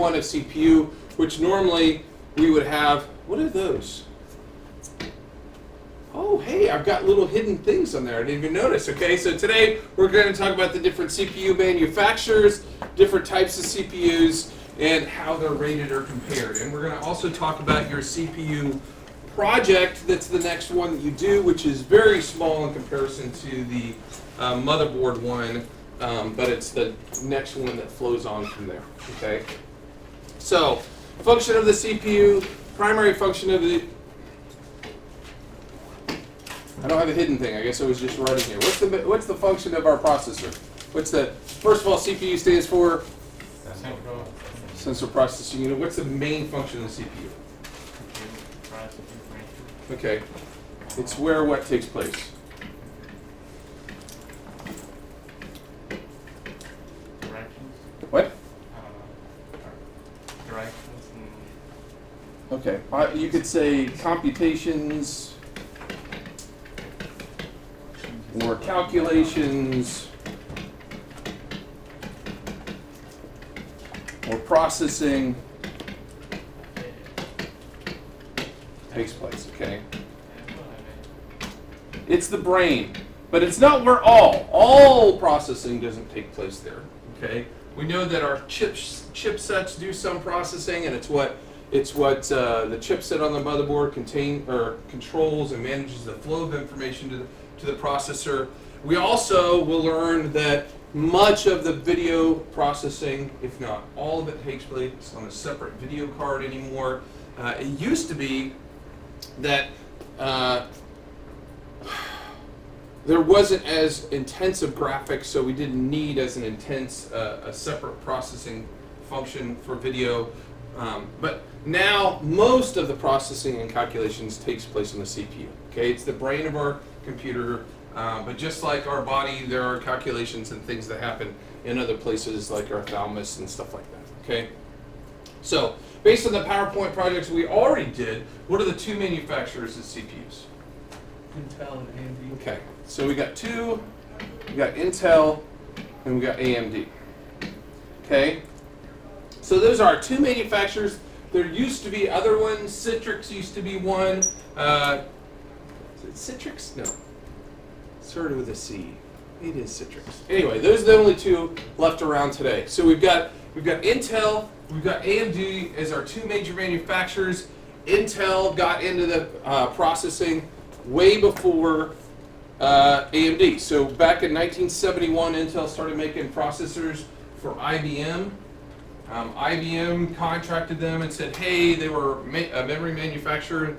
one of CPU, which normally we would have. What are those? Oh, hey, I've got little hidden things on there. I didn't even notice. Okay, so today we're going to talk about the different CPU manufacturers, different types of CPUs, and how they're rated or compared. And we're going to also talk about your CPU project. That's the next one that you do, which is very small in comparison to the motherboard one, but it's the next one that flows on from there. Okay. So, function of the CPU, primary function of the. I don't have a hidden thing. I guess I was just writing here. What's the function of our processor? First of all, CPU stands for sensor processing unit. What's the main function of the CPU? Okay. It's where what takes place? Directions. What? Directions. Okay. You could say computations or calculations or processing takes place, okay? It's the brain, but it's not where all processing doesn't take place there, okay? We know that our chipsets do some processing, and it's what the chipset on the motherboard controls and manages the flow of information to the processor. We also will learn that much of the video processing, if not all of it, takes place on a separate video card anymore. It used to be that there wasn't as intensive graphics, so we didn't need as an intense a separate processing function for video. But now most of the processing and calculations takes place on the CPU. Okay, it's the brain of our computer, but just like our body, there are calculations and things that happen in other places like our thalamus and stuff like that. Okay, so based on the PowerPoint projects we already did, what are the two manufacturers of CPUs? Intel and AMD. Okay, so we got Intel and we got AMD. Okay, so those are our two manufacturers. There used to be other ones. Citrix used to be one. Is it Citrix? No. Started with a C. It is Citrix. Anyway, those are the only two left around today. So we've got Intel, we've got AMD as our two major manufacturers. Intel got into the processing way before AMD. So back in 1971, Intel started making processors for IBM. IBM contracted them and said, hey, they were a memory manufacturer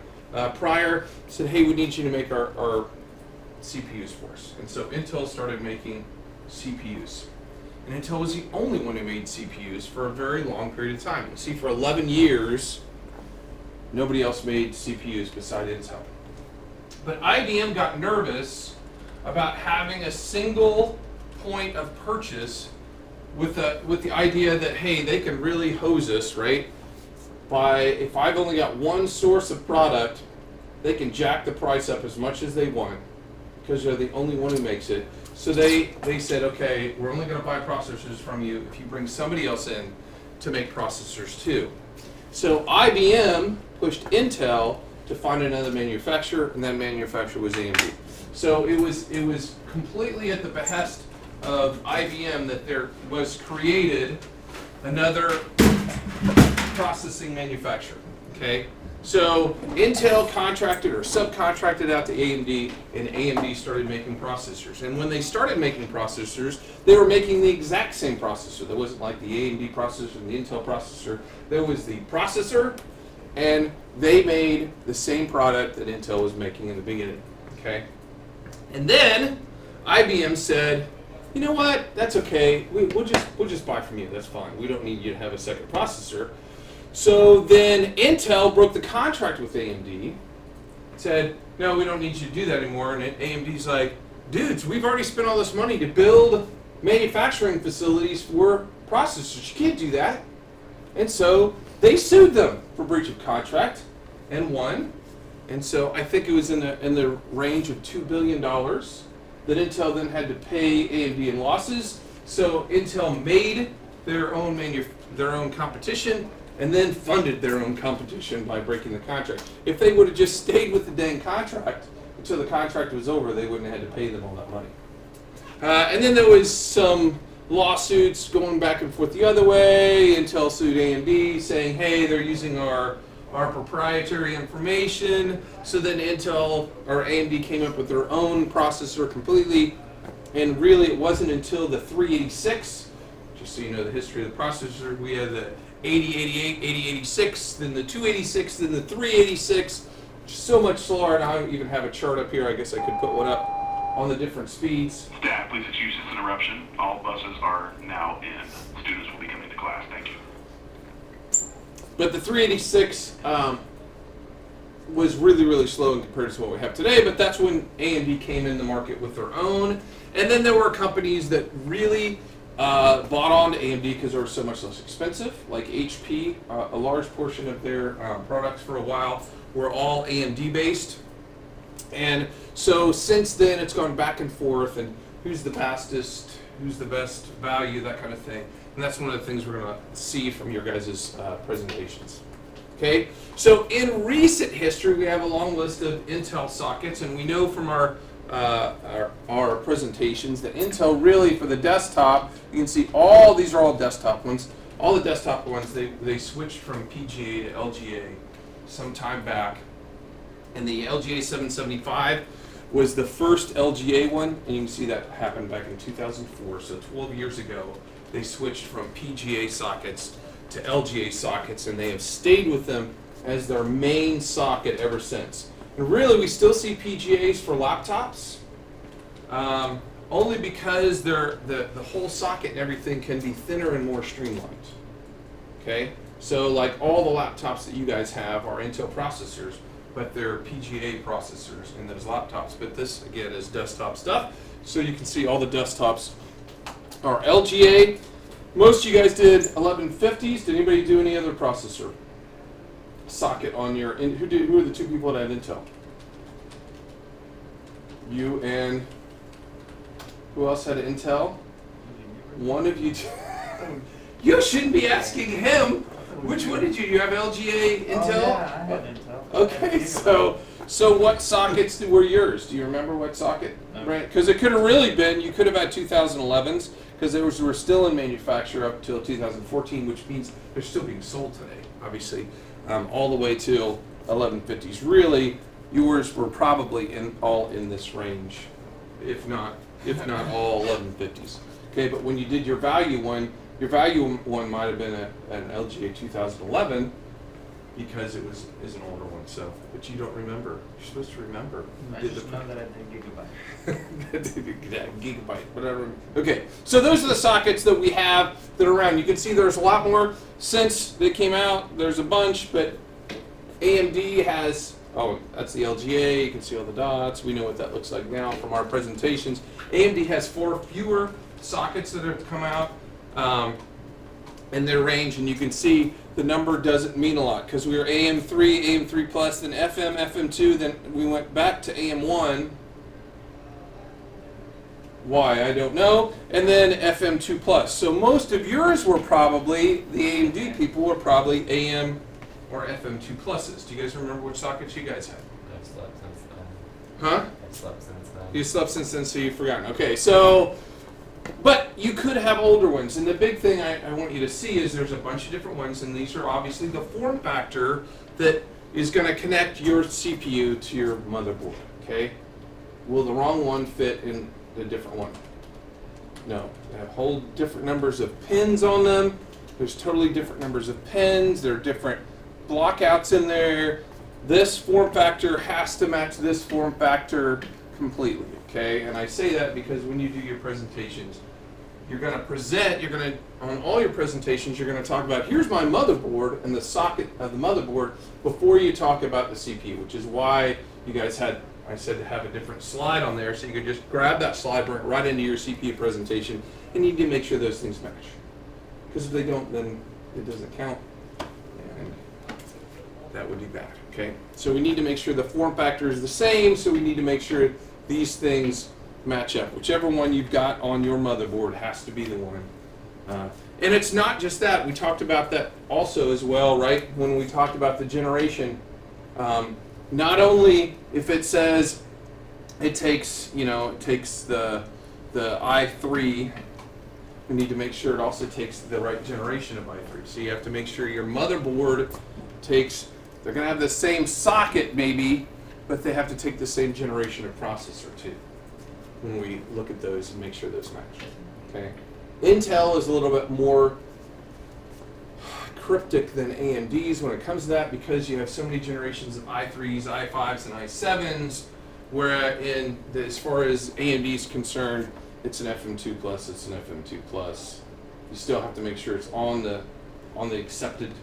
prior, said, hey, we need you to make our CPUs for us. And so Intel started making CPUs. And Intel was the only one who made CPUs for a very long period of time. You see, for 11 years, nobody else made CPUs beside Intel. But IBM got nervous about having a single point of purchase with the idea that, hey, they can really hose us, right? If I've only got one source of product, they can jack the price up as much as they want because they're the only one who makes it. So they said, okay, we're only going to buy processors from you if you bring somebody else in to make processors too. So IBM pushed Intel to find another manufacturer, and that manufacturer was AMD. So it was completely at the behest of IBM that there was created another processing manufacturer. Okay, so Intel contracted or subcontracted out to AMD, and AMD started making processors. And when they started making processors, they were making the exact same processor. There wasn't like the AMD processor and the Intel processor. There was the processor, and they made the same product that Intel was making in the beginning. Okay, and then IBM said, you know what? That's okay. We'll just buy from you. That's fine. We don't need you to have a second processor. So then Intel broke the contract with AMD, said, no, we don't need you to do that anymore. And AMD's like, dudes, we've already spent all this money to build manufacturing facilities for processors. You can't do that. And so they sued them for breach of contract and won. And so I think it was in the range of $2 billion that Intel then had to pay AMD in losses. So Intel made their own competition, and then funded their own competition by breaking the contract. If they would have just stayed with the dang contract until the contract was over, they wouldn't have had to pay them all that money. And then there was some lawsuits going back and forth the other way. Intel sued AMD saying, hey, they're using our proprietary information. So then Intel or AMD came up with their own processor completely. And really it wasn't until the 386, just so you know the history of the processor, we had the 8088, 8086, then the 286, then the 386, so much slower, and I don't even have a chart up here. I guess I could put one up on the different speeds. Staff, please excuse this interruption. All buses are now in. Students will be coming to class. Thank you. But the 386 was really, really slow in comparison to what we have today, but that's when AMD came in the market with their own. And then there were companies that really bought on to AMD because they were so much less expensive, like HP. A large portion of their products for a while were all AMD based. And so since then it's gone back and forth, and who's the fastest, who's the best value, that kind of thing. And that's one of the things we're going to see from your guys' presentations. Okay, so in recent history we have a long list of Intel sockets, and we know from our presentations that Intel really, for the desktop, you can see all these are all desktop ones. All the desktop ones, they switched from PGA to LGA some time back. And the LGA 775 was the first LGA one, and you can see that happened back in 2004, so 12 years ago. They switched from PGA sockets to LGA sockets, and they have stayed with them as their main socket ever since. And really, we still see PGAs for laptops, only because the whole socket and everything can be thinner and more streamlined. Okay, so like all the laptops that you guys have are Intel processors, but they're PGA processors in those laptops. But this, again, is desktop stuff. So you can see all the desktops are LGA. Most of you guys did 1150s. Did anybody do any other processor socket on your, who are the two people that had Intel? You and who else had Intel? One of you. You shouldn't be asking him. Which one did you? You have LGA Intel? Oh, yeah, I had Intel. Okay, so what sockets were yours? Do you remember what socket? Right, because it could have really been, you could have had 2011s, because they were still in manufacture up till 2014, which means they're still being sold today, obviously, all the way till 1150s. Really, yours were probably all in this range, if not all 1150s. Okay, but when you did your value one might have been an LGA 2011 because it is an older one. So, but you don't remember. You're supposed to remember. I just know that I did Gigabyte. Gigabyte, whatever. Okay, so those are the sockets that we have that are around. You can see there's a lot more since they came out. There's a bunch, but AMD has, oh, that's the LGA. You can see all the dots. We know what that looks like now from our presentations. AMD has 4 fewer sockets that have come out in their range, and you can see the number doesn't mean a lot because we were AM3, AM3 plus, then FM, FM2, then we went back to AM1. Why, I don't know. And then FM2 plus. So most of yours were probably, the AMD people were probably AM or FM2 pluses. Do you guys remember which sockets you guys had? I've slept since then. Huh? I've slept since then. You slept since then, so you've forgotten. Okay, so, but you could have older ones. And the big thing I want you to see is there's a bunch of different ones, and these are obviously the form factor that is going to connect your CPU to your motherboard, okay? Will the wrong one fit in the different one? No. They have whole different numbers of pins on them. There's totally different numbers of pins. There are different blockouts in there. This form factor has to match this form factor completely, okay? And I say that because when you do your presentations, you're going to present, on all your presentations, you're going to talk about, here's my motherboard and the socket of the motherboard before you talk about the CPU, which is why you guys had, I said to have a different slide on there so you could just grab that slide, bring it right into your CPU presentation, and you need to make sure those things match. Because if they don't, then it doesn't count, and that would be bad, okay? So we need to make sure the form factor is the same, so we need to make sure these things match up. Whichever one you've got on your motherboard has to be the one And it's not just that. We talked about that also as well, right? When we talked about the generation. Not only if it says it takes, it takes the i3, we need to make sure it also takes the right generation of i3. So you have to make sure your motherboard takes, they're going to have the same socket maybe, but they have to take the same generation of processor too, when we look at those and make sure those match. Okay. Intel is a little bit more cryptic than AMD's when it comes to that, because you have so many generations of i3s, i5s, and i7s, where as far as AMD is concerned, it's an FM2 plus, it's an FM2 plus. You still have to make sure it's on the accepted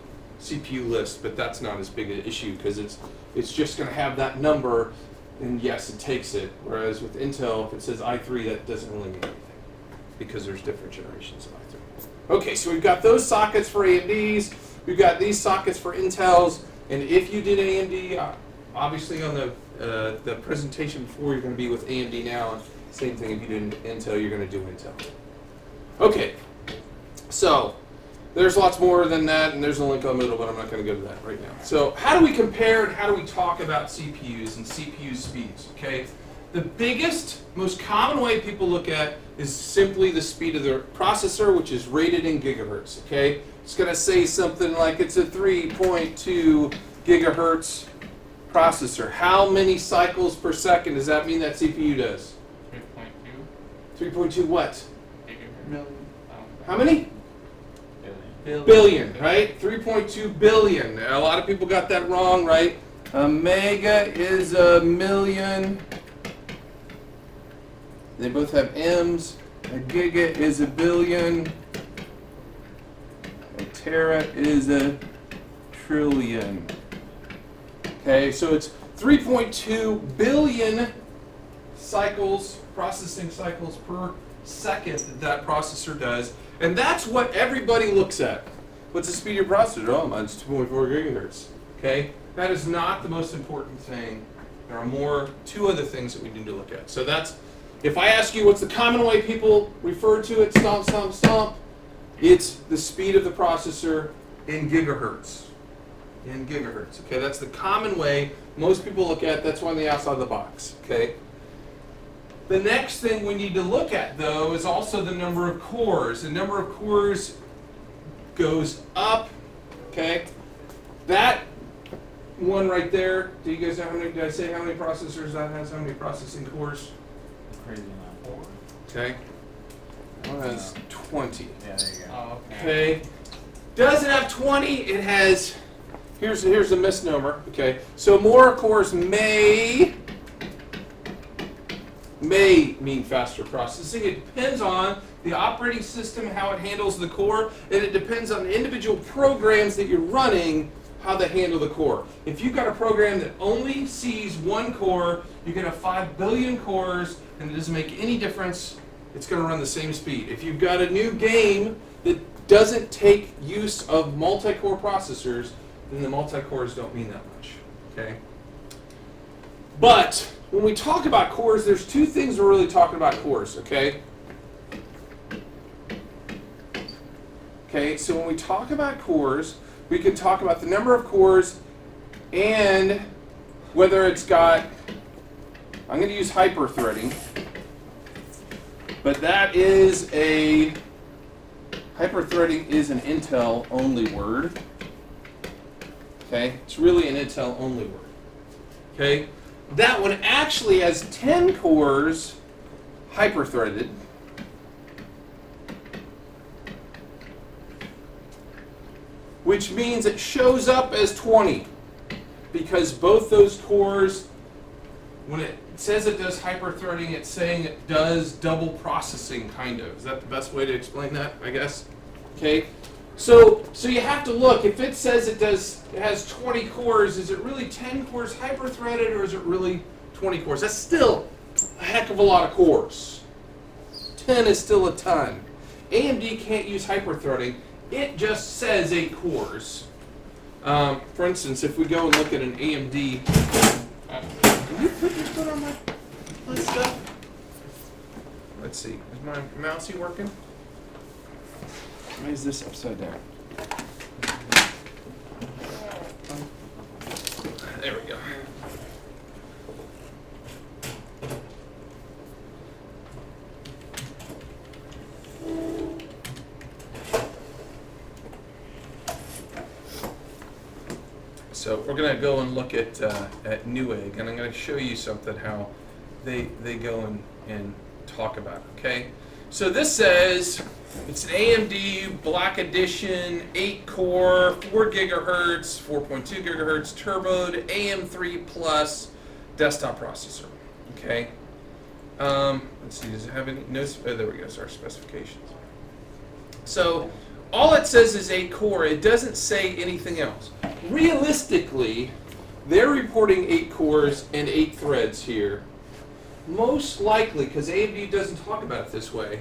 CPU list, but that's not as big an issue because it's just going to have that number, and yes, it takes it. Whereas with Intel, if it says i3, that doesn't really mean anything because there's different generations of i3. Okay, so we've got those sockets for AMDs, we've got these sockets for Intels, and if you did AMD, obviously on the presentation before, you're going to be with AMD now. Same thing if you did Intel, you're going to do Intel. Okay, so there's lots more than that, and there's a link on the middle, but I'm not going to go to that right now. So how do we compare and how do we talk about CPUs and CPU speeds? Okay, the biggest, most common way people look at is simply the speed of the processor, which is rated in gigahertz. Okay, it's going to say something like it's a 3.2 gigahertz processor. How many cycles per second does that mean that CPU does? 3.2. 3.2 what? No. How many? Billion. Billion, right? 3.2 billion. Now, a lot of people got that wrong, right? A mega is a million. They both have M's. A giga is a billion. A tera is a trillion. Okay, so it's 3.2 billion cycles, processing cycles per second that processor does. And that's what everybody looks at. What's the speed of your processor? Oh, mine's 2.4 gigahertz. Okay? That is not the most important thing. There are two other things that we need to look at. So that's, if I ask you what's the common way people refer to it, stomp, stomp, stomp, it's the speed of the processor in gigahertz. In gigahertz. Okay? That's the common way most people look at. That's why they ask out of the box. Okay? The next thing we need to look at, though, is also the number of cores. The number of cores goes up, okay? That one right there, do you guys know how many, did I say how many processors that has, how many processing cores? Crazy amount. Okay. That one has 20. Yeah, there you go. Oh, Okay. Does it have 20? It has, here's a misnomer, okay? So more cores may mean faster processing. It depends on the operating system, how it handles the core, and it depends on the individual programs that you're running, how they handle the core. If you've got a program that only sees one core, you can have 5 billion cores, and it doesn't make any difference. It's going to run the same speed. If you've got a new game that doesn't take use of multi-core processors, then the multi-cores don't mean that much. Okay? But when we talk about cores, there's two things we're really talking about cores, okay? Okay, so when we talk about cores, we can talk about the number of cores and whether it's got, I'm going to use hyper-threading, but hyper-threading is an Intel-only word. Okay, it's really an Intel-only word. Okay? That one actually has 10 cores hyper-threaded. Which means it shows up as 20. Because both those cores, when it says it does hyper-threading, it's saying it does double processing, kind of. Is that the best way to explain that, I guess? Okay. So you have to look, if it says it has 20 cores, is it really 10 cores hyper-threaded or is it really 20 cores? That's still a heck of a lot of cores. 10 is still a ton. AMD can't use hyper-threading. It just says 8 cores. For instance, if we go and look at an AMD, can you put your foot on my stuff? Let's see, is my mousey working? Why is this upside down? There we go. So we're going to go and look at Newegg, and I'm going to show you something how they go and talk about it, okay? So this says it's an AMD Black Edition 8-core, 4 gigahertz, 4.2 gigahertz turboed AM3 Plus desktop processor, okay? Let's see, does it have any notes? Oh, there we go, it's our specifications. So all it says is 8-core, it doesn't say anything else. Realistically, they're reporting 8 cores and 8 threads here. Most likely, because AMD doesn't talk about it this way,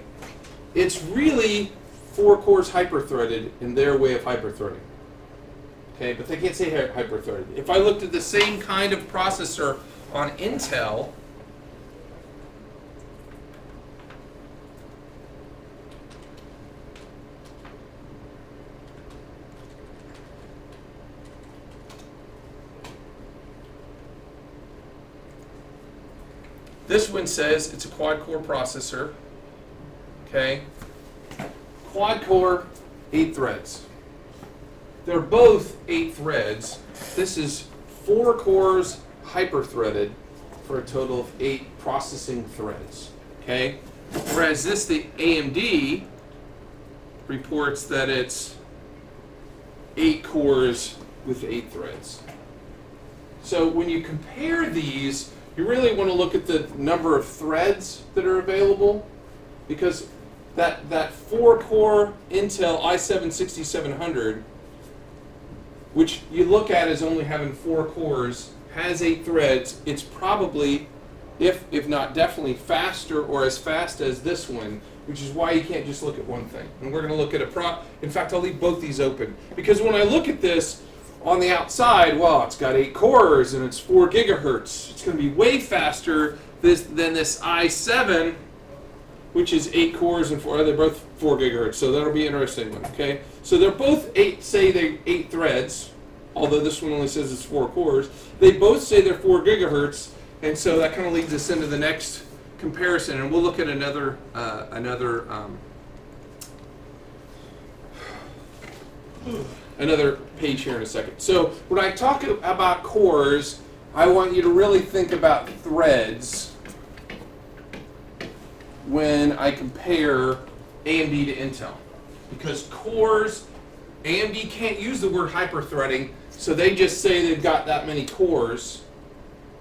it's really 4 cores hyper-threaded in their way of hyper-threading. Okay, but they can't say hyper-threaded. If I looked at the same kind of processor on Intel, this one says it's a quad-core processor, okay? Quad-core, 8 threads. They're both 8 threads. This is 4 cores hyper-threaded for a total of 8 processing threads, okay? Whereas this, the AMD, reports that it's 8 cores with 8 threads. So when you compare these, you really want to look at the number of threads that are available, because that 4-core Intel i7-6700, which you look at as only having 4 cores, has 8 threads. It's probably, if not definitely, faster or as fast as this one, which is why you can't just look at one thing. And we're going to look at in fact, I'll leave both these open, because when I look at this, on the outside, well, it's got 8 cores and it's 4 gigahertz. It's going to be way faster than this i7, which is 8 cores and 4. They're both 4 gigahertz, so that'll be an interesting one. Okay, so they're both 8 threads, although this one only says it's 4 cores. They both say they're 4 gigahertz, and so that kind of leads us into the next comparison, and we'll look at another page here in a second. So when I talk about cores, I want you to really think about threads when I compare AMD to Intel. Because cores, AMD can't use the word hyper-threading, so they just say they've got that many cores,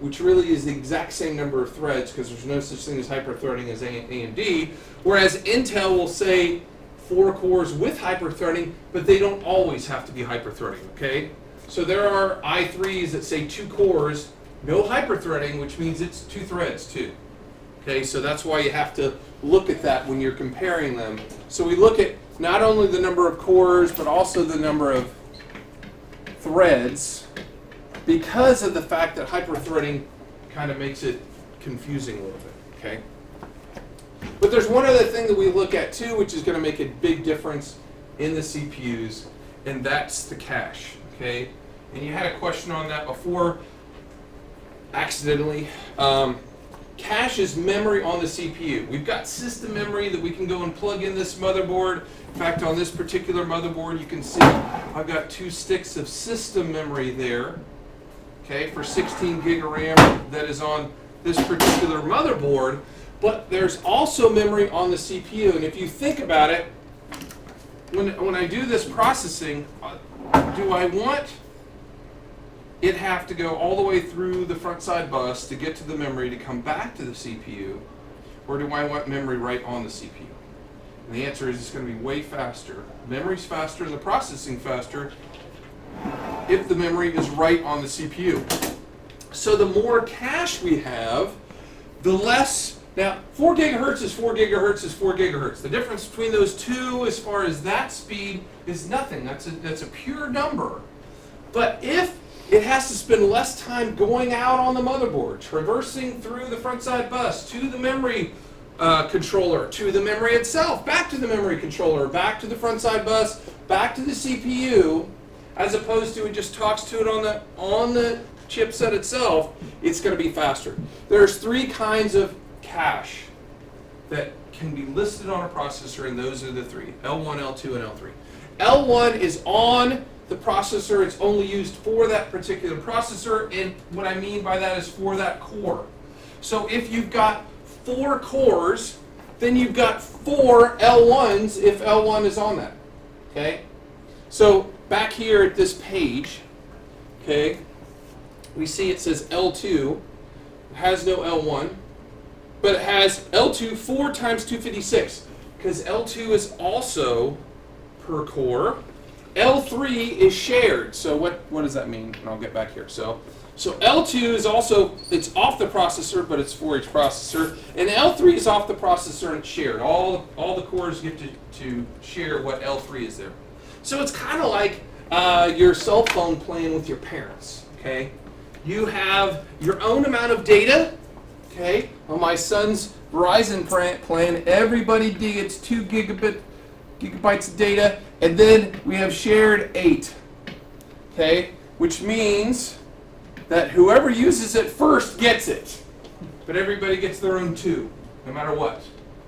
which really is the exact same number of threads, because there's no such thing as hyper-threading as AMD, whereas Intel will say 4 cores with hyper-threading, but they don't always have to be hyper-threading, okay? So there are i3s that say 2 cores, no hyper-threading, which means it's 2 threads too. Okay, so that's why you have to look at that when you're comparing them. So we look at not only the number of cores, but also the number of threads, because of the fact that hyper-threading kind of makes it confusing a little bit, okay? But there's one other thing that we look at too, which is going to make a big difference in the CPUs, and that's the cache, okay? And you had a question on that before, accidentally. Cache is memory on the CPU. We've got system memory that we can go and plug in this motherboard. In fact, on this particular motherboard, you can see I've got 2 sticks of system memory there, okay, for 16 gig of RAM that is on this particular motherboard. But there's also memory on the CPU, and if you think about it, when I do this processing, do I want it have to go all the way through the front side bus to get to the memory to come back to the CPU, or do I want memory right on the CPU? And the answer is it's going to be way faster. Memory's faster and the processing faster if the memory is right on the CPU. So the more cache we have, the less. Now, 4 gigahertz is 4 gigahertz is 4 gigahertz. The difference between those two as far as that speed is nothing. That's a pure number. But if it has to spend less time going out on the motherboard, traversing through the front side bus to the memory controller to the memory itself, back to the memory controller, back to the front side bus, back to the CPU, as opposed to it just talks to it on the chipset itself, it's going to be faster. There's 3 kinds of cache that can be listed on a processor, and those are the 3, L1, L2, and L3. L1 is on the processor. It's only used for that particular processor, and what I mean by that is for that core. So if you've got 4 cores, then you've got 4 L1s if L1 is on that. Okay? So back here at this page, okay, we see it says L2. It has no L1, but it has L2 4 times 256, because L2 is also per core. L3 is shared. So what does that mean? And I'll get back here. So L2 is also, it's off the processor, but it's for each processor. And L3 is off the processor and it's shared. All the cores get to share what L3 is there. So it's kind of like your cell phone playing with your parents. Okay, you have your own amount of data. Okay, on my son's Verizon plan, everybody gets 2 gigabytes of data, and then we have shared 8. Okay, which means that whoever uses it first gets it, but everybody gets their own 2, no matter what.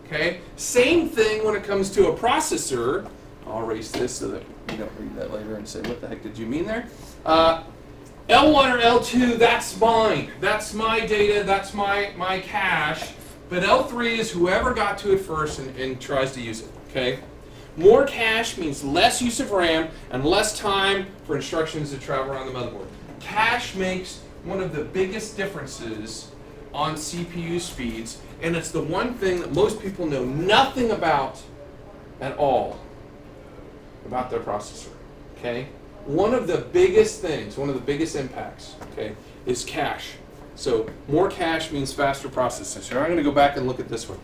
Okay, same thing when it comes to a processor. I'll erase this so that you don't read that later and say, what the heck did you mean there? L1 or L2, that's mine. That's my data, that's my cache. But L3 is whoever got to it first and tries to use it, okay? More cache means less use of RAM and less time for instructions to travel around the motherboard. Cache makes one of the biggest differences on CPU speeds, and it's the one thing that most people know nothing about at all about their processor, okay? One of the biggest things, one of the biggest impacts, okay, is cache. So more cache means faster processing. So I'm going to go back and look at this one.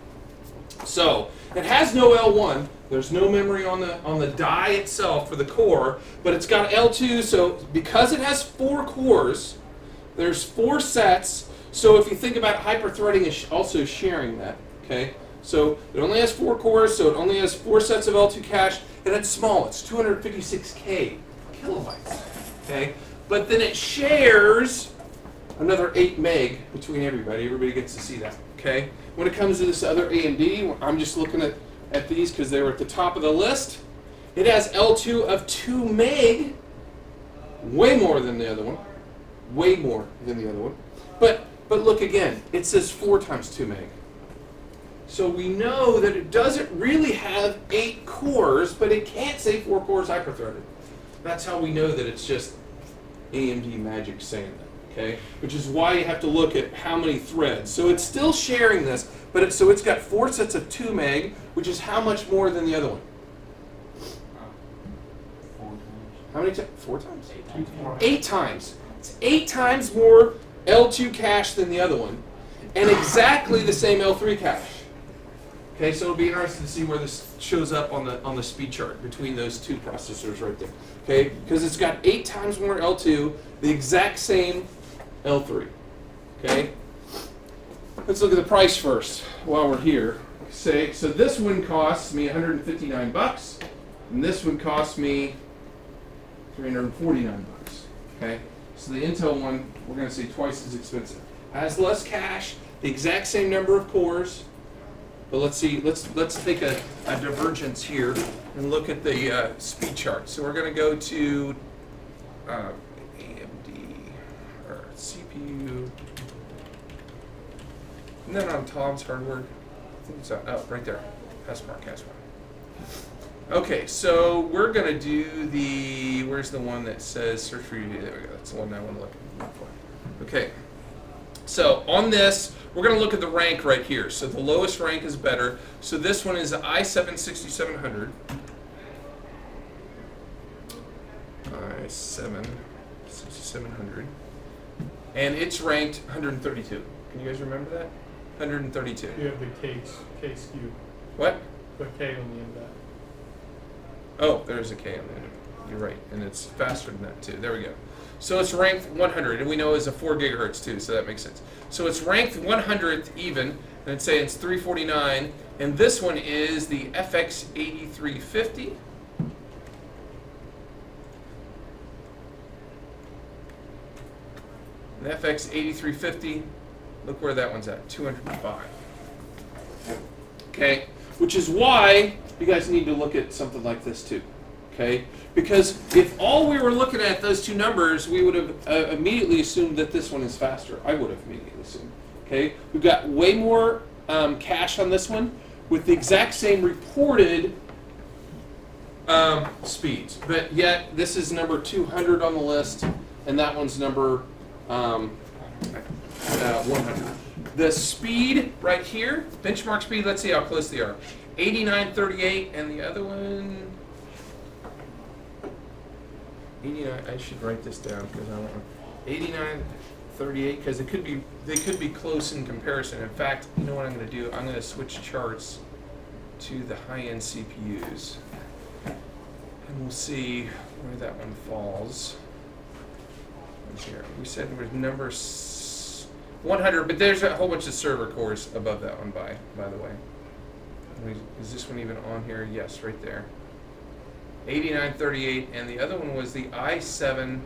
So it has no L1. There's no memory on the die itself for the core, but it's got L2. So because it has 4 cores, there's 4 sets. So if you think about hyper-threading, is also sharing that. Okay. So it only has 4 cores, so it only has 4 sets of L2 cache, and it's small. It's 256K kilobytes. Okay. But then it shares another 8 meg between everybody. Everybody gets to see that. Okay. When it comes to this other AMD, I'm just looking at these because they were at the top of the list. It has L2 of 2 meg, way more than the other one. Way more than the other one. But look again, it says 4 times 2 meg. So we know that it doesn't really have 8 cores, but it can't say 4 cores hyper-threaded. That's how we know that it's just AMD magic saying that. Okay, which is why you have to look at how many threads. So it's still sharing this, but so it's got 4 sets of 2 meg, which is how much more than the other one? 4 times. How many times? 4 times? 8 times. 8 times. It's 8 times more L2 cache than the other one, and exactly the same L3 cache. Okay, so it'll be interesting to see where this shows up on the speed chart between those 2 processors right there. Okay, because it's got 8 times more L2, the exact same L3. Okay, let's look at the price first while we're here. So this one costs me $159, and this one costs me $349. Okay, so the Intel one we're going to say twice as expensive. Has less cache, the exact same number of cores. But let's see. Let's take a divergence here and look at the speed chart. So we're going to go to AMD or CPU. And then on Tom's hardware, I think it's right there. Hessmark. Okay, so we're going to do the. Where's the one that says search for you? There we go. That's the one I want to look for. Okay. So on this, we're going to look at the rank right here. So the lowest rank is better. So this one is the i7-6700. i7-6700. And it's ranked 132. Can you guys remember that? 132. You have the K SKU. What? The K on the end of that. Oh, there's a K on the end. You're right, and it's faster than that too. There we go. So it's ranked 100, and we know it's a 4 gigahertz too, so that makes sense. So it's ranked 100th even, and it's saying it's 349, and this one is the FX8350. The FX8350, look where that one's at, 205. Okay, which is why you guys need to look at something like this too. Okay, because if all we were looking at those two numbers, we would have immediately assumed that this one is faster. I would have immediately assumed. Okay, we've got way more cache on this one with the exact same reported speeds, but yet this is number 200 on the list, and that one's number 100. The speed right here, benchmark speed, let's see how close they are. 89.38, and the other one, 89. I should write this down because I don't know. 89.38, because they could be close in comparison. In fact, you know what I'm going to do? I'm going to switch charts to the high-end CPUs, and we'll see where that one falls. Here. We said there was number 100, but there's a whole bunch of server cores above that one, by the way. Is this one even on here? Yes, right there. 8938, and the other one was the i7.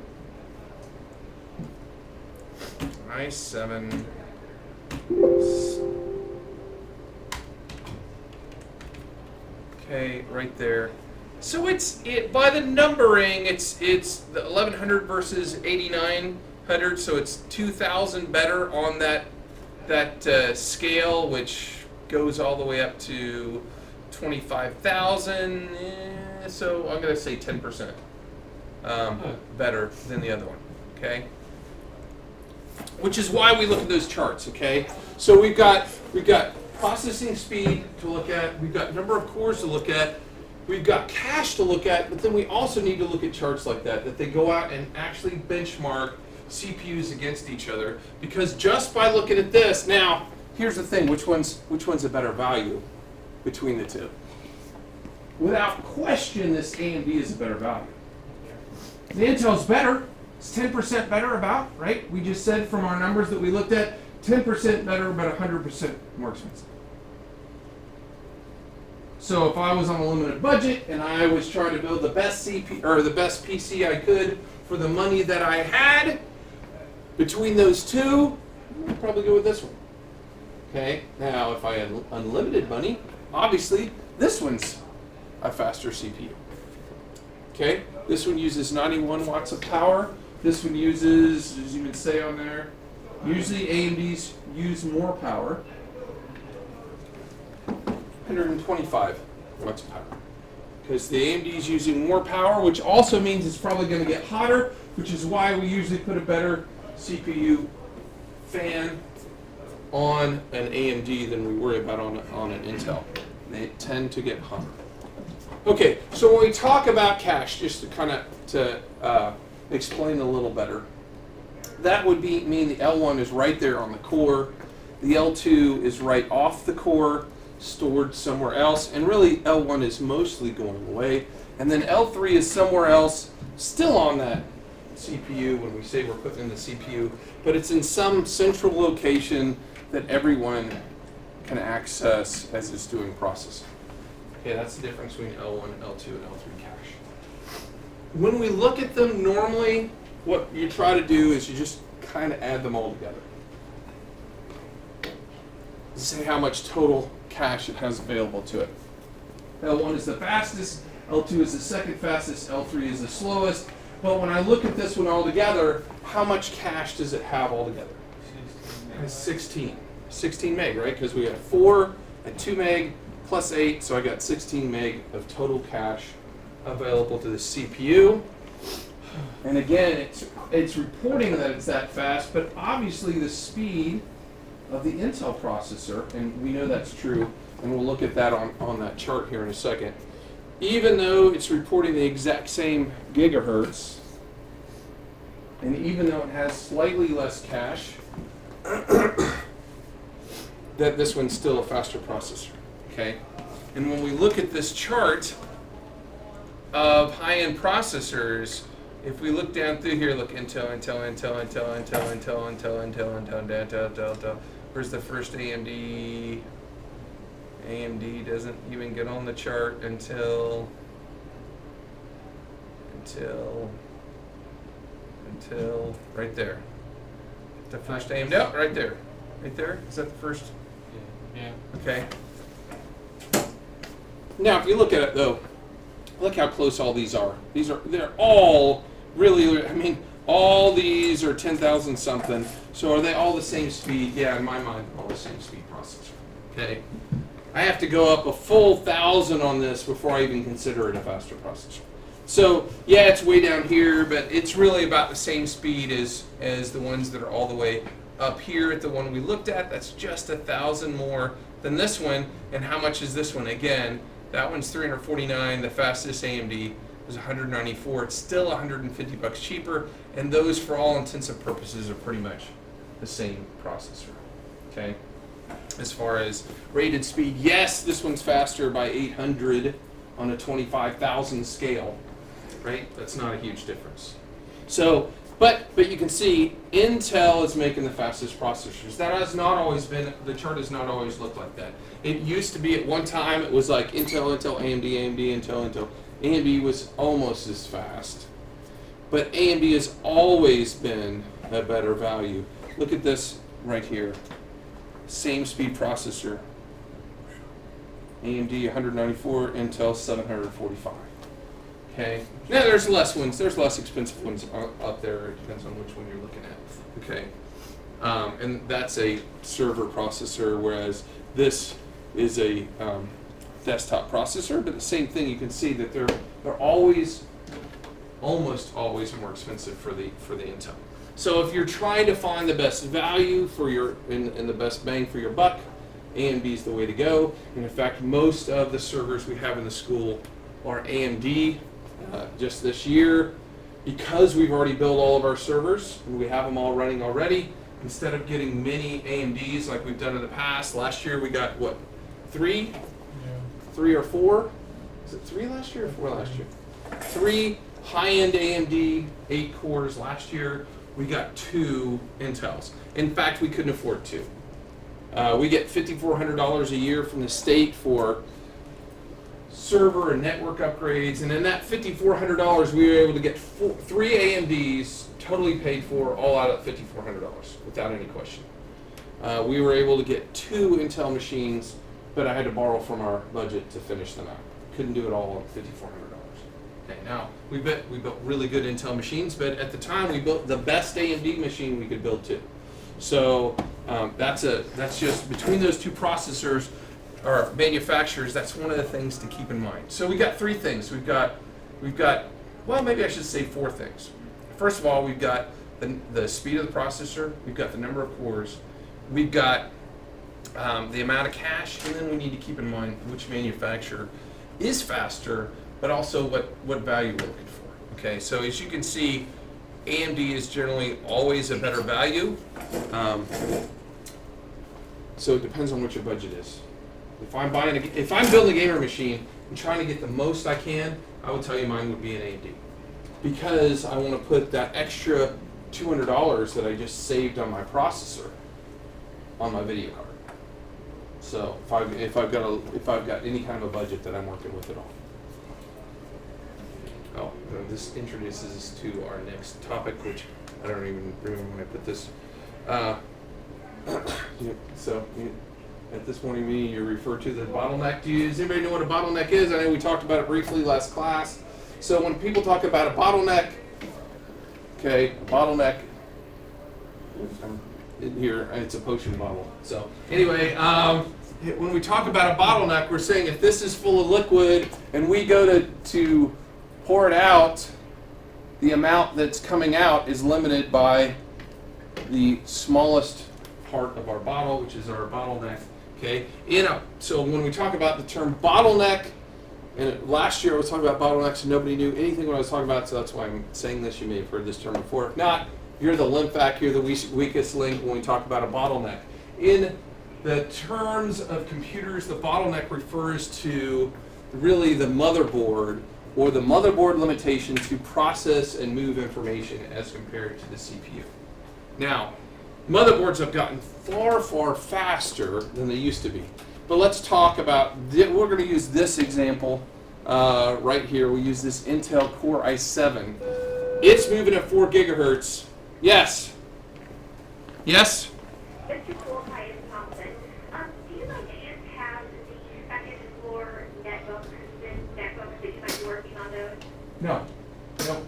Okay, right there. So it's by the numbering, it's the 1100 versus 8900, so it's 2,000 better on that scale, which goes all the way up to 25,000. So I'm going to say 10% better than the other one. Okay, which is why we look at those charts. Okay, so we've got processing speed to look at, we've got number of cores to look at. We've got cache to look at, but then we also need to look at charts like that they go out and actually benchmark CPUs against each other. Because just by looking at this, now, here's the thing, which one's a better value between the two? Without question, this AMD is a better value. The Intel's better. It's 10% better about, right? We just said from our numbers that we looked at, 10% better, but 100% more expensive. So if I was on a limited budget and I was trying to build the best PC I could for the money that I had, between those two, I'd probably go with this one. Okay. Now, if I had unlimited money, obviously this one's a faster CPU. Okay. This one uses 91 watts of power. This one uses, does it even say on there? Usually AMDs use more power. 125 watts of power. Because the AMD is using more power, which also means it's probably going to get hotter, which is why we usually put a better CPU fan on an AMD than we worry about on an Intel. They tend to get hotter. Okay, so when we talk about cache, just to kind of explain a little better, that would mean the L1 is right there on the core, the L2 is right off the core, stored somewhere else, and really L1 is mostly going away, and then L3 is somewhere else, still on that CPU when we say we're putting in the CPU, but it's in some central location that everyone can access as it's doing processing. Okay, that's the difference between L1, L2, and L3 cache. When we look at them normally, what you try to do is you just kind of add them all together. Say how much total cache it has available to it. L1 is the fastest, L2 is the second fastest, L3 is the slowest. But when I look at this one all together, how much cache does it have altogether? It has 16 meg, right? Because we got 4 and 2 meg plus 8, so I got 16 meg of total cache available to the CPU. And again, it's reporting that it's that fast, but obviously the speed of the Intel processor, and we know that's true, and we'll look at that on that chart here in a second. Even though it's reporting the exact same gigahertz, and even though it has slightly less cache, that this one's still a faster processor, okay? And when we look at this chart, of high-end processors, if we look down through here, look Intel. Where's the first AMD? AMD doesn't even get on the chart until right there. The first AMD, oh, right there. Right there? Is that the first? Yeah. Okay. Now, if you look at it though, look how close all these are. They're all really, I mean, all these are 10,000 something. So are they all the same speed? Yeah, in my mind, all the same speed processor. Okay. I have to go up a full 1,000 on this before I even consider it a faster processor. So yeah, it's way down here, but it's really about the same speed as the ones that are all the way up here at the one we looked at. That's just 1,000 more than this one. And how much is this one? Again, that one's 349. The fastest AMD was 194. It's still $150 cheaper, and those, for all intents and purposes, are pretty much the same processor. Okay. As far as rated speed, yes, this one's faster by 800 on a 25,000 scale. Right? That's not a huge difference. So, but you can see Intel is making the fastest processors. That has not always been, the chart has not always looked like that. It used to be at one time, it was like Intel, AMD, Intel. AMD was almost as fast. But AMD has always been a better value. Look at this right here. Same speed processor. AMD 194, Intel 745. Okay. Now there's less ones. There's less expensive ones up there. It depends on which one you're looking at. Okay. And that's a server processor, whereas this is a desktop processor. But the same thing, you can see that they're always, almost always more expensive for the Intel. So if you're trying to find the best value for your and the best bang for your buck, AMD is the way to go. And in fact, most of the servers we have in the school are AMD. Just this year, because we've already built all of our servers and we have them all running already, instead of getting many AMDs like we've done in the past, last year we got what, 3? Yeah. 3 or 4? Is it 3 last year or 4 last year? 3 high-end AMD 8 cores last year. We got 2 Intels. In fact, we couldn't afford 2. We get $5,400 a year from the state for server and network upgrades, and in that $5,400 we were able to get 3 AMDs totally paid for, all out of $5,400 without any question. We were able to get 2 Intel machines, but I had to borrow from our budget to finish them out. Couldn't do it all on $5,400. Okay, now we built really good Intel machines, but at the time we built the best AMD machine we could build too. So that's just between those 2 processors or manufacturers, that's one of the things to keep in mind. So we got 3 things. We've got, well, maybe I should say 4 things. First of all, we've got the speed of the processor, we've got the number of cores, we've got the amount of cache, and then we need to keep in mind which manufacturer is faster, but also what value we're looking for. Okay, so as you can see, AMD is generally always a better value. So it depends on what your budget is. If I'm building a gamer machine and trying to get the most I can, I would tell you mine would be an AMD, because I want to put that extra $200 that I just saved on my processor on my video card. So if I've got any kind of a budget that I'm working with at all. Oh, this introduces us to our next topic, which I don't even remember when I put this. At this morning meeting, you refer to the bottleneck. Does anybody know what a bottleneck is? I know we talked about it briefly last class. So when people talk about a bottleneck, okay, a bottleneck, in here, it's a potion bottle. So anyway, when we talk about a bottleneck, we're saying if this is full of liquid and we go to pour it out, the amount that's coming out is limited by the smallest part of our bottle, which is our bottleneck. Okay. So when we talk about the term bottleneck, and last year I was talking about bottlenecks and nobody knew anything what I was talking about, so that's why I'm saying this. You may have heard this term before. If not, you're the lymphatic, you're the weakest link when we talk about a bottleneck. In the terms of computers, the bottleneck refers to really the motherboard or the motherboard limitation to process and move information as compared to the CPU. Now, motherboards have gotten far, far faster than they used to be. But let's talk about, we're going to use this example right here. We use this Intel Core i7. It's moving at 4 gigahertz. Yes? Yes? Mr. Cool, hi, it's Thompson. Do you by chance have the second floor netbooks that you might be working on those? No. No.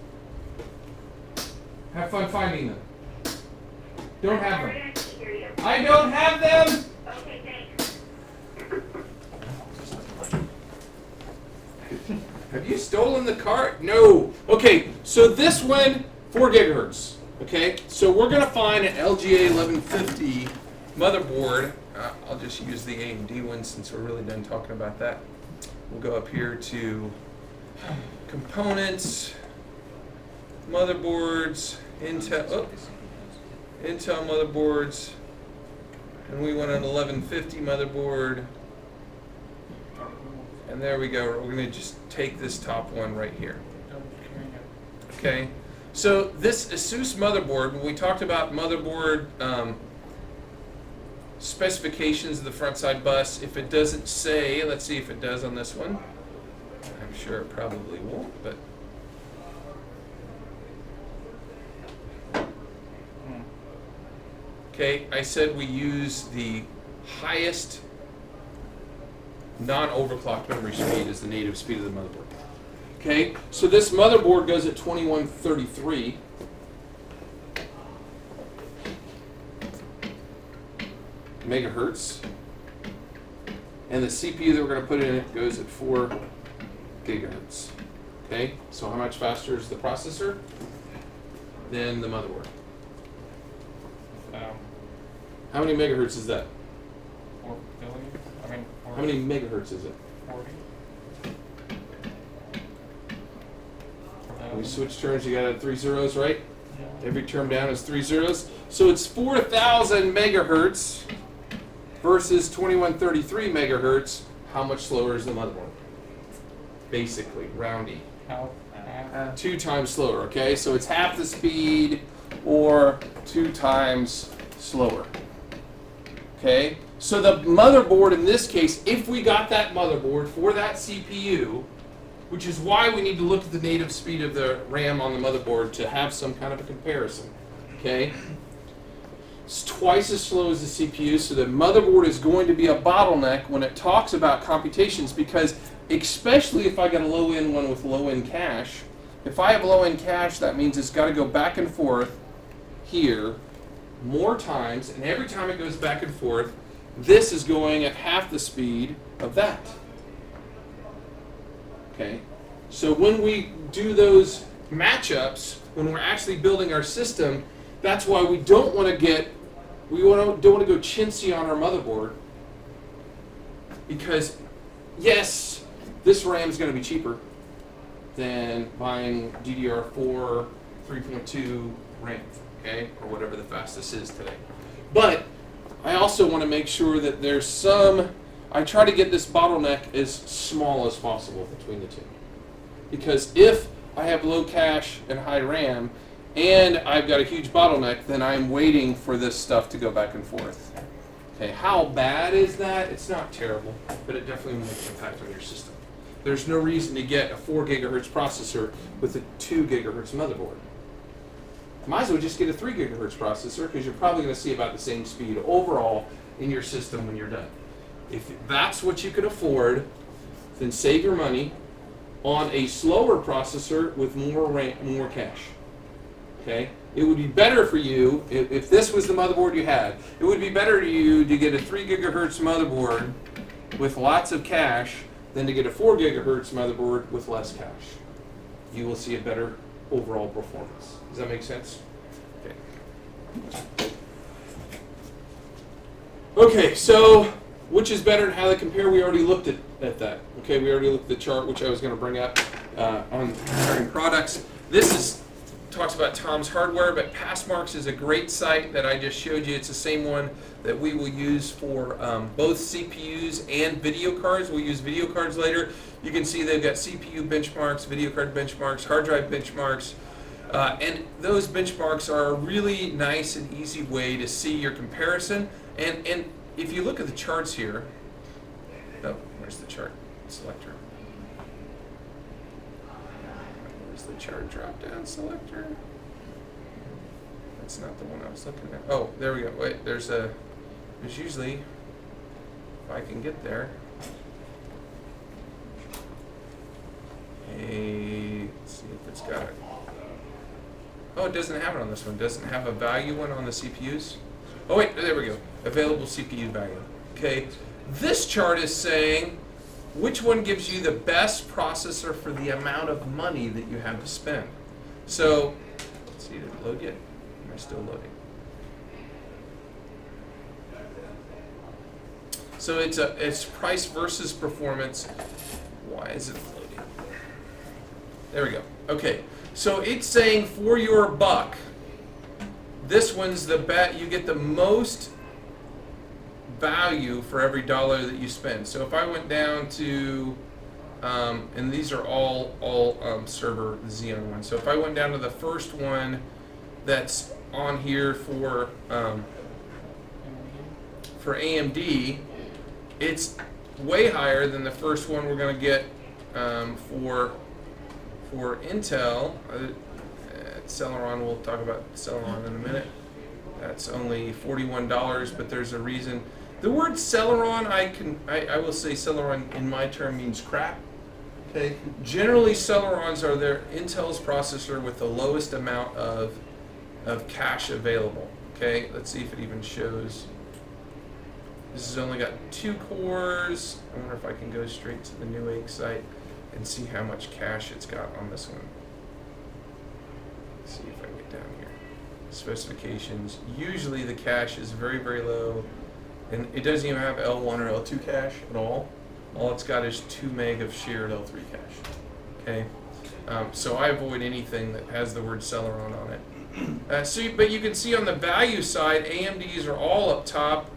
Have fun finding them. Don't have Sorry, them. I can't hear you. I don't have them! Okay, thanks. Have you stolen the cart? No. Okay, so this one, 4 gigahertz. Okay, so we're going to find an LGA 1150 motherboard. I'll just use the AMD one since we're really done talking about that. We'll go up here to components, motherboards, Intel motherboards, and we want an 1150 motherboard. And there we go. We're going to just take this top one right here. Okay. So this ASUS motherboard, when we talked about motherboard specifications of the front side bus, if it doesn't say, let's see if it does on this one. I'm sure it probably won't, but okay, I said we use the highest non-overclocked memory speed as the native speed of the motherboard. Okay, so this motherboard goes at 2133. Megahertz. And the CPU that we're going to put in it goes at 4 gigahertz. Okay, so how much faster is the processor than the motherboard? How many megahertz is that? 4 billion? I mean, 40. How many megahertz is it? 40. When we switch terms, you got to add 3 zeros, right? Yeah. Every term down is 3 zeros. So it's 4,000 megahertz versus 2133 megahertz. How much slower is the motherboard? Basically, roundy. How? 2 times slower, okay? So it's half the speed or 2 times slower. Okay? So the motherboard in this case, if we got that motherboard for that CPU, which is why we need to look at the native speed of the RAM on the motherboard to have some kind of a comparison. Okay? It's twice as slow as the CPU, so the motherboard is going to be a bottleneck when it talks about computations, because especially if I got a low-end one with low-end cache, if I have low-end cache, that means it's got to go back and forth here more times, and every time it goes back and forth, this is going at half the speed of that. Okay? So when we do those matchups, when we're actually building our system, that's why we don't want to don't want to go chintzy on our motherboard, because yes, this RAM is going to be cheaper than buying DDR4 3.2 RAM, okay, or whatever the fastest is today. But I also want to make sure that there's some, I try to get this bottleneck as small as possible between the two. Because if I have low cache and high RAM, and I've got a huge bottleneck, then I'm waiting for this stuff to go back and forth. Okay, how bad is that? It's not terrible, but it definitely will make an impact on your system. There's no reason to get a 4 gigahertz processor with a 2 gigahertz motherboard. Might as well just get a 3 gigahertz processor, because you're probably going to see about the same speed overall in your system when you're done. If that's what you can afford, then save your money on a slower processor with more RAM, more cache. Okay? It would be better for you, if this was the motherboard you had, it would be better to you to get a 3 gigahertz motherboard with lots of cache than to get a 4 gigahertz motherboard with less cache. You will see a better overall performance. Does that make sense? Okay. Okay, so which is better and how they compare? We already looked at that. Okay, we already looked at the chart, which I was going to bring up on comparing products. This is talks about Tom's Hardware, but Passmarks is a great site that I just showed you. It's the same one that we will use for both CPUs and video cards. We'll use video cards later. You can see they've got CPU benchmarks, video card benchmarks, hard drive benchmarks, and those benchmarks are a really nice and easy way to see your comparison. And if you look at the charts here, oh, where's the chart selector? Where's the chart drop-down selector? That's not the one I was looking at. Oh, there we go. Wait, there's usually, if I can get there. Hey, let's see if it's got it. Oh, it doesn't have it on this one. It doesn't have a value one on the CPUs. Oh wait, there we go. Available CPU value. Okay, this chart is saying which one gives you the best processor for the amount of money that you have to spend. So, let's see, did it load yet? Am I still loading? So it's price versus performance. Why is it loading? There we go. Okay, so it's saying for your buck, this one's the bet. You get the most value for every dollar that you spend. So if I went down to, and these are all server Xeon ones. So if I went down to the first one that's on here for AMD, it's way higher than the first one we're going to get for Intel. Celeron, we'll talk about Celeron in a minute. That's only $41, but there's a reason. The word Celeron, I will say Celeron in my term means crap. Okay. Generally, Celerons are their Intel's processor with the lowest amount of cache available. Okay. Let's see if it even shows. This has only got 2 cores. I wonder if I can go straight to the Newegg site and see how much cache it's got on this one. Let's see if I can get down here. Specifications. Usually the cache is very, very low, and it doesn't even have L1 or L2 cache at all. All it's got is 2 meg of shared L3 cache. Okay, so I avoid anything that has the word Celeron on it. But you can see on the value side, AMDs are all up top.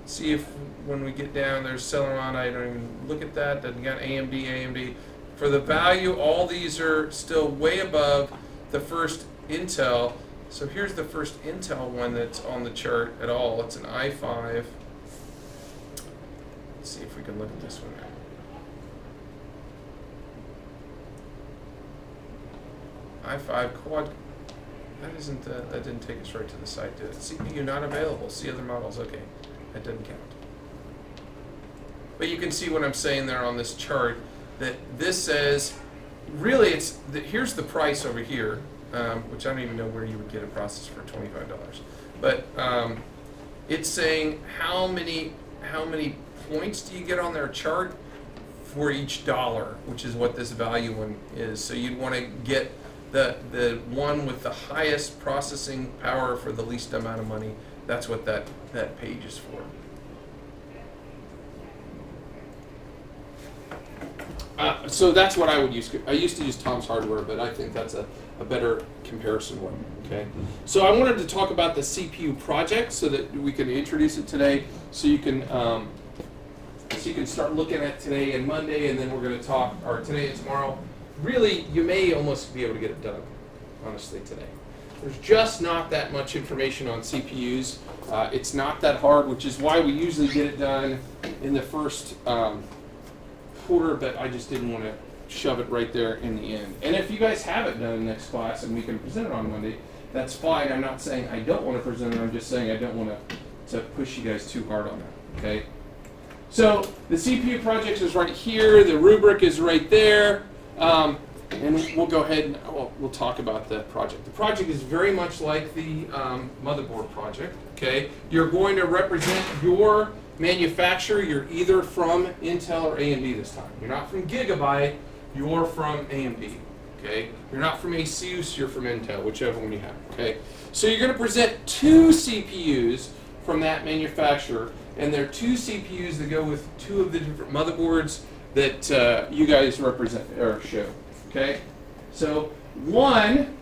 See if when we get down, there's Celeron. I don't even look at that. Then you got AMD. For the value, all these are still way above the first Intel. So here's the first Intel one that's on the chart at all. It's an i5. Let's see if we can look at this one now. i5 quad. That didn't take us right to the site, did it? CPU not available. See other models. Okay, that doesn't count. But you can see what I'm saying there on this chart. That this says, really, here's the price over here. Which I don't even know where you would get a processor for $25. But it's saying how many points do you get on their chart for each dollar, which is what this value one is. So you'd want to get the one with the highest processing power for the least amount of money. That's what that page is for. So that's what I would use. I used to use Tom's Hardware, but I think that's a better comparison one. Okay. So I wanted to talk about the CPU project so that we can introduce it today, so you can start looking at today and Monday, and then we're going to talk, or today and tomorrow. Really, you may almost be able to get it done, honestly, today. There's just not that much information on CPUs. It's not that hard, which is why we usually get it done in the first quarter, but I just didn't want to shove it right there in the end. And if you guys have it done next class and we can present it on Monday, that's fine. I'm not saying I don't want to present it. I'm just saying I don't want to push you guys too hard on that. Okay. So the CPU project is right here. The rubric is right there. And we'll go ahead and we'll talk about the project. The project is very much like the motherboard project. Okay. You're going to represent your manufacturer. You're either from Intel or AMD this time. You're not from Gigabyte, you're from AMD. Okay? You're not from ASUS, you're from Intel, whichever one you have. Okay? So you're going to present 2 CPUs from that manufacturer, and they're 2 CPUs that go with 2 of the different motherboards that you guys represent or show. Okay? So one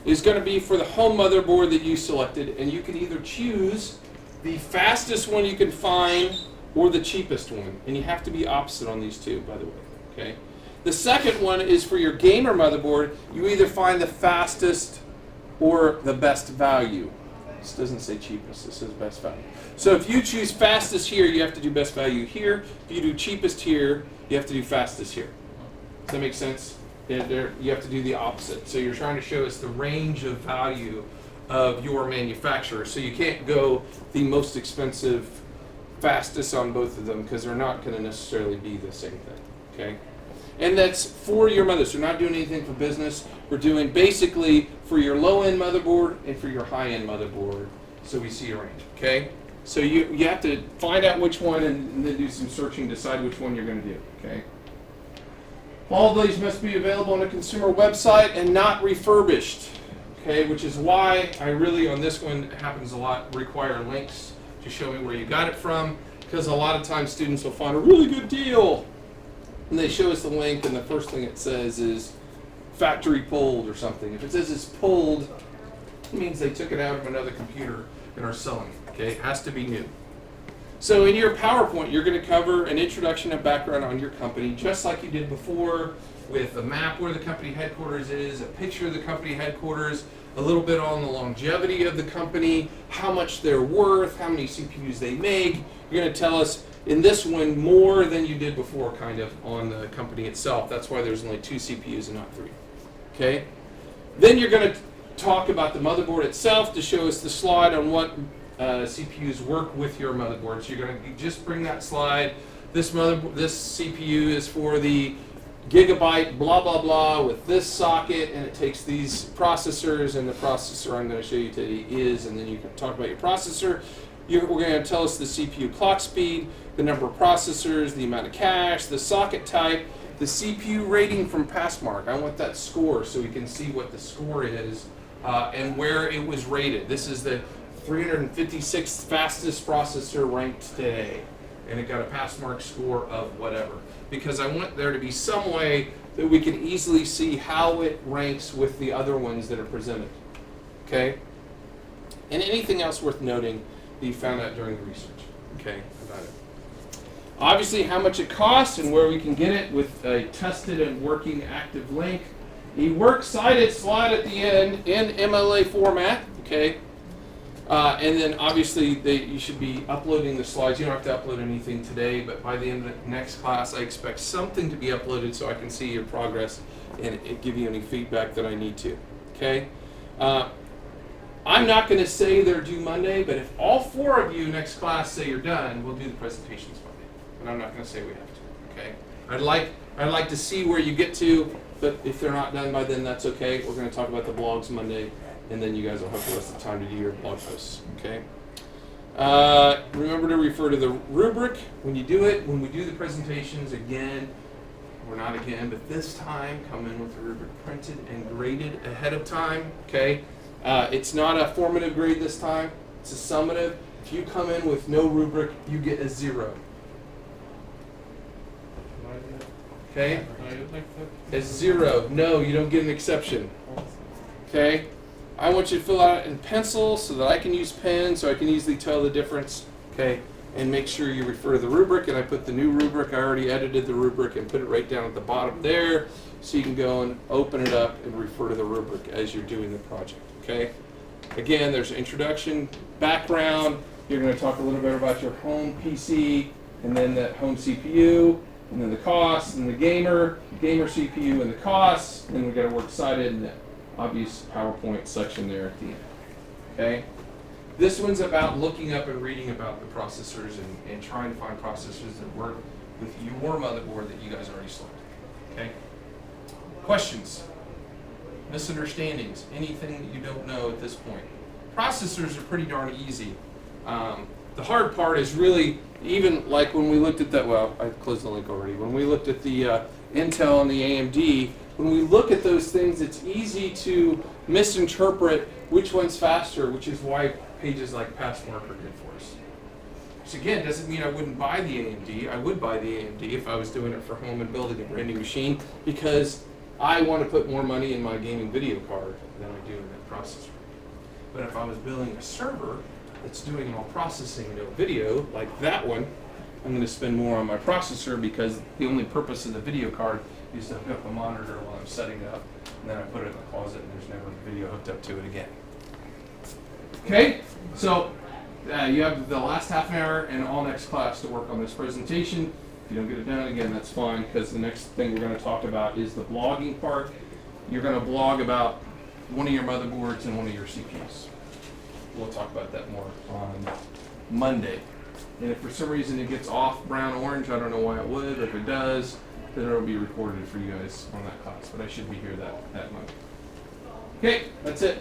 is going to be for the home motherboard that you selected, and you can either choose the fastest one you can find or the cheapest one, and you have to be opposite on these two, by the way. Okay. The second one is for your gamer motherboard. You either find the fastest or the best value. This doesn't say cheapest, this says best value. So if you choose fastest here, you have to do best value here. If you do cheapest here, you have to do fastest here. Does that make sense? You have to do the opposite. So you're trying to show us the range of value of your manufacturer. So you can't go the most expensive fastest on both of them because they're not going to necessarily be the same thing. Okay? And that's for your mother. So we're not doing anything for business. We're doing basically for your low-end motherboard and for your high-end motherboard. So we see a range. Okay? So you have to find out which one and then do some searching, decide which one you're going to do. Okay? All of these must be available on a consumer website and not refurbished. Okay? Which is why I really, on this one, it happens a lot, require links to show me where you got it from. Because a lot of times students will find a really good deal. And they show us the link, and the first thing it says is factory pulled or something. If it says it's pulled, it means they took it out of another computer and are selling it. Okay, it has to be new. So in your PowerPoint, you're going to cover an introduction and background on your company, just like you did before, with a map where the company headquarters is, a picture of the company headquarters, a little bit on the longevity of the company, how much they're worth, how many CPUs they make. You're going to tell us in this one more than you did before, kind of, on the company itself. That's why there's only 2 CPUs and not 3. Okay? Then you're going to talk about the motherboard itself to show us the slide on what CPUs work with your motherboard. So you're going to just bring that slide. This CPU is for the gigabyte blah blah blah with this socket, and it takes these processors, and the processor I'm going to show you today is, and then you can talk about your processor. We're going to tell us the CPU clock speed, the number of processors, the amount of cache, the socket type, the CPU rating from Passmark. I want that score so we can see what the score is and where it was rated. This is the 356th fastest processor ranked today, and it got a Passmark score of whatever. Because I want there to be some way that we can easily see how it ranks with the other ones that are presented. Okay? And anything else worth noting that you found out during the research, okay, about it. Obviously, how much it costs and where we can get it with a tested and working active link. A works cited slide at the end in MLA format, okay. And then obviously you should be uploading the slides. You don't have to upload anything today, but by the end of the next class, I expect something to be uploaded so I can see your progress and give you any feedback that I need to, okay. I'm not going to say they're due Monday, but if all 4 of you next class say you're done, we'll do the presentations Monday. But I'm not going to say we have to. Okay? I'd like to see where you get to, but if they're not done by then, that's okay. We're going to talk about the blogs Monday, and then you guys will have the rest of the time to do your blog posts. Okay? Remember to refer to the rubric when you do it. When we do the presentations again, or not again, but this time, come in with the rubric printed and graded ahead of time. Okay? It's not a formative grade this time, it's a summative. If you come in with no rubric, you get a 0. Okay? A 0. No, you don't get an exception. Okay? I want you to fill out in pencil so that I can use pen, so I can easily tell the difference. Okay? And make sure you refer to the rubric, and I put the new rubric. I already edited the rubric and put it right down at the bottom there, so you can go and open it up and refer to the rubric as you're doing the project. Okay. Again, there's introduction, background. You're going to talk a little bit about your home PC, and then that home CPU, and then the costs, and the gamer CPU, and the costs. And we got a works cited and the obvious PowerPoint section there at the end. Okay. This one's about looking up and reading about the processors and trying to find processors that work with your motherboard that you guys already selected. Okay. Questions? Misunderstandings, anything that you don't know at this point. Processors are pretty darn easy. The hard part is really, even like when we looked at that, well, I closed the link already. When we looked at the Intel and the AMD, when we look at those things, it's easy to misinterpret which one's faster, which is why pages like Passmark are good for us. Which again, doesn't mean I wouldn't buy the AMD. I would buy the AMD if I was doing it for home and building a brand new machine, because I want to put more money in my gaming video card than I do in that processor. But if I was building a server that's doing all processing, no video, like that one, I'm going to spend more on my processor because the only purpose of the video card is to hook up a monitor while I'm setting it up, and then I put it in the closet and there's never a video hooked up to it again. Okay, so you have the last half an hour and all next class to work on this presentation. If you don't get it done, again, that's fine, because the next thing we're going to talk about is the blogging part. You're going to blog about one of your motherboards and one of your CPUs. We'll talk about that more on Monday. And if for some reason it gets off brown-orange, I don't know why it would, but if it does, then it'll be recorded for you guys on that class. But I should be here that month. Okay, that's it.